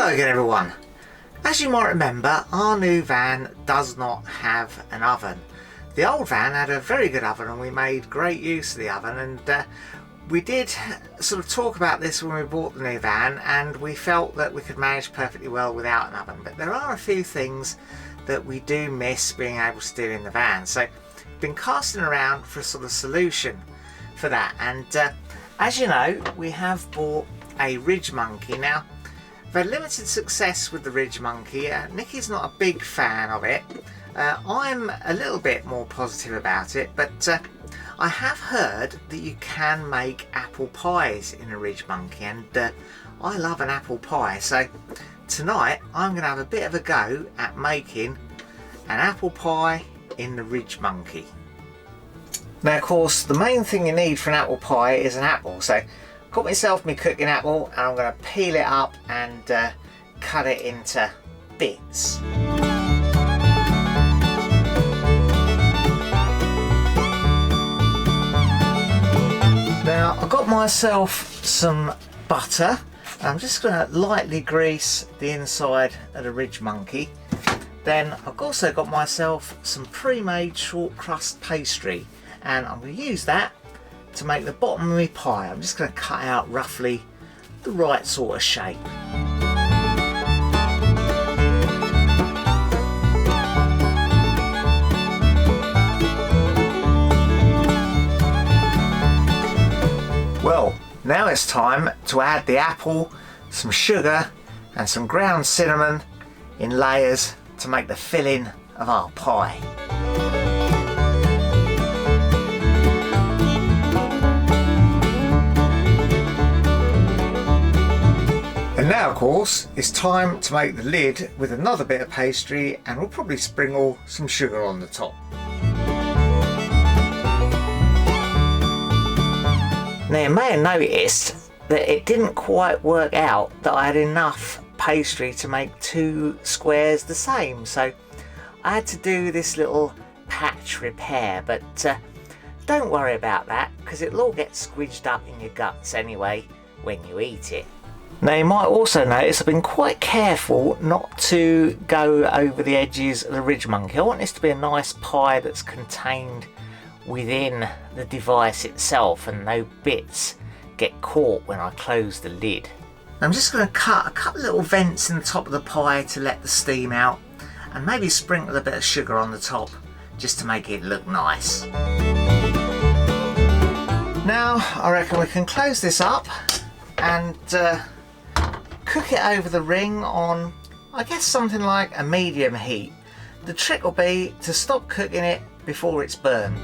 Hello again everyone. As you might remember, our new van does not have an oven. The old van had a very good oven and we made great use of the oven, and we did sort of talk about this when we bought the new van, and we felt that we could manage perfectly well without an oven. But there are a few things that we do miss being able to do in the van. So we've been casting around for a sort of solution for that, and as you know, we have bought a Ridge Monkey. Now, I've had limited success with the Ridge Monkey. Nikki's not a big fan of it. I'm a little bit more positive about it, but I have heard that you can make apple pies in a Ridge Monkey, and I love an apple pie. So tonight I'm going to have a bit of a go at making an apple pie in the Ridge Monkey. Now, of course, the main thing you need for an apple pie is an apple. So got myself my cooking apple and I'm going to peel it up and cut it into bits. Now, I've got myself some butter. I'm just going to lightly grease the inside of the Ridge Monkey. Then I've also got myself some pre-made short crust pastry, and I'm going to use that to make the bottom of my pie. I'm just going to cut out roughly the right sort of shape. Well, now it's time to add the apple, some sugar and some ground cinnamon in layers to make the filling of our pie. And now, of course, it's time to make the lid with another bit of pastry, and we'll probably sprinkle some sugar on the top. Now, you may have noticed that it didn't quite work out that I had enough pastry to make two squares the same, so I had to do this little patch repair, but don't worry about that, because it'll all get squidged up in your guts anyway when you eat it. Now, you might also notice I've been quite careful not to go over the edges of the Ridge Monkey. I want this to be a nice pie that's contained within the device itself and no bits get caught when I close the lid. I'm just going to cut a couple of little vents in the top of the pie to let the steam out, and maybe sprinkle a bit of sugar on the top just to make it look nice. Now I reckon we can close this up and cook it over the ring on, I guess, something like a medium heat. The trick will be to stop cooking it before it's burned.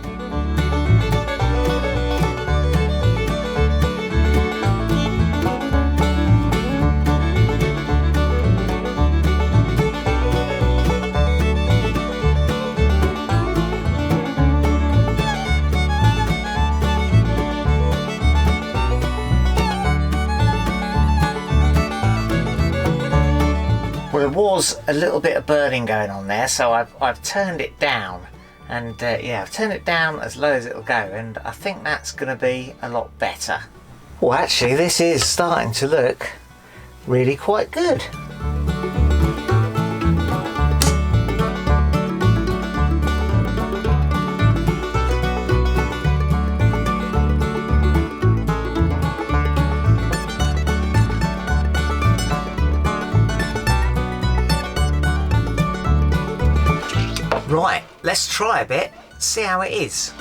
Well, there was a little bit of burning going on there, so I've turned it down, and yeah, I've turned it down as low as it'll go, and I think that's going to be a lot better. Well, actually, this is starting to look really quite good. Right, let's try a bit, see how it is.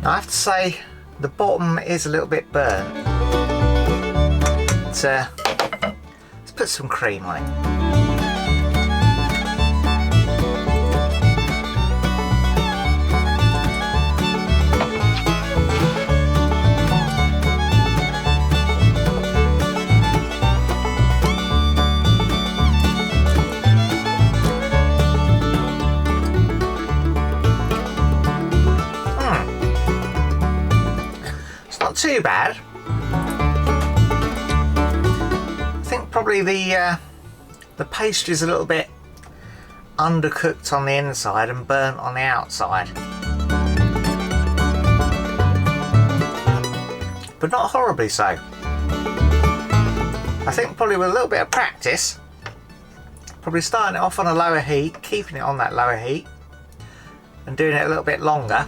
I have to say the bottom is a little bit burnt. Let's put some cream on it. It's not too bad. probably the pastry's a little bit undercooked on the inside and burnt on the outside. But not horribly so. I think probably with a little bit of practice, probably starting it off on a lower heat, keeping it on that lower heat, and doing it a little bit longer.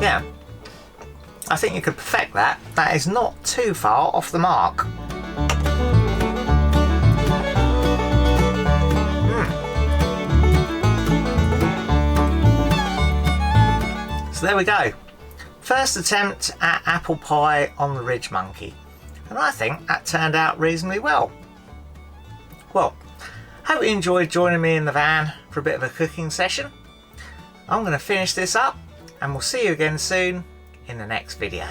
Yeah, I think you could perfect that. That is not too far off the mark. So there we go. First attempt at apple pie on the Ridge Monkey. And I think that turned out reasonably well. Well, hope you enjoyed joining me in the van for a bit of a cooking session. I'm going to finish this up and we'll see you again soon in the next video.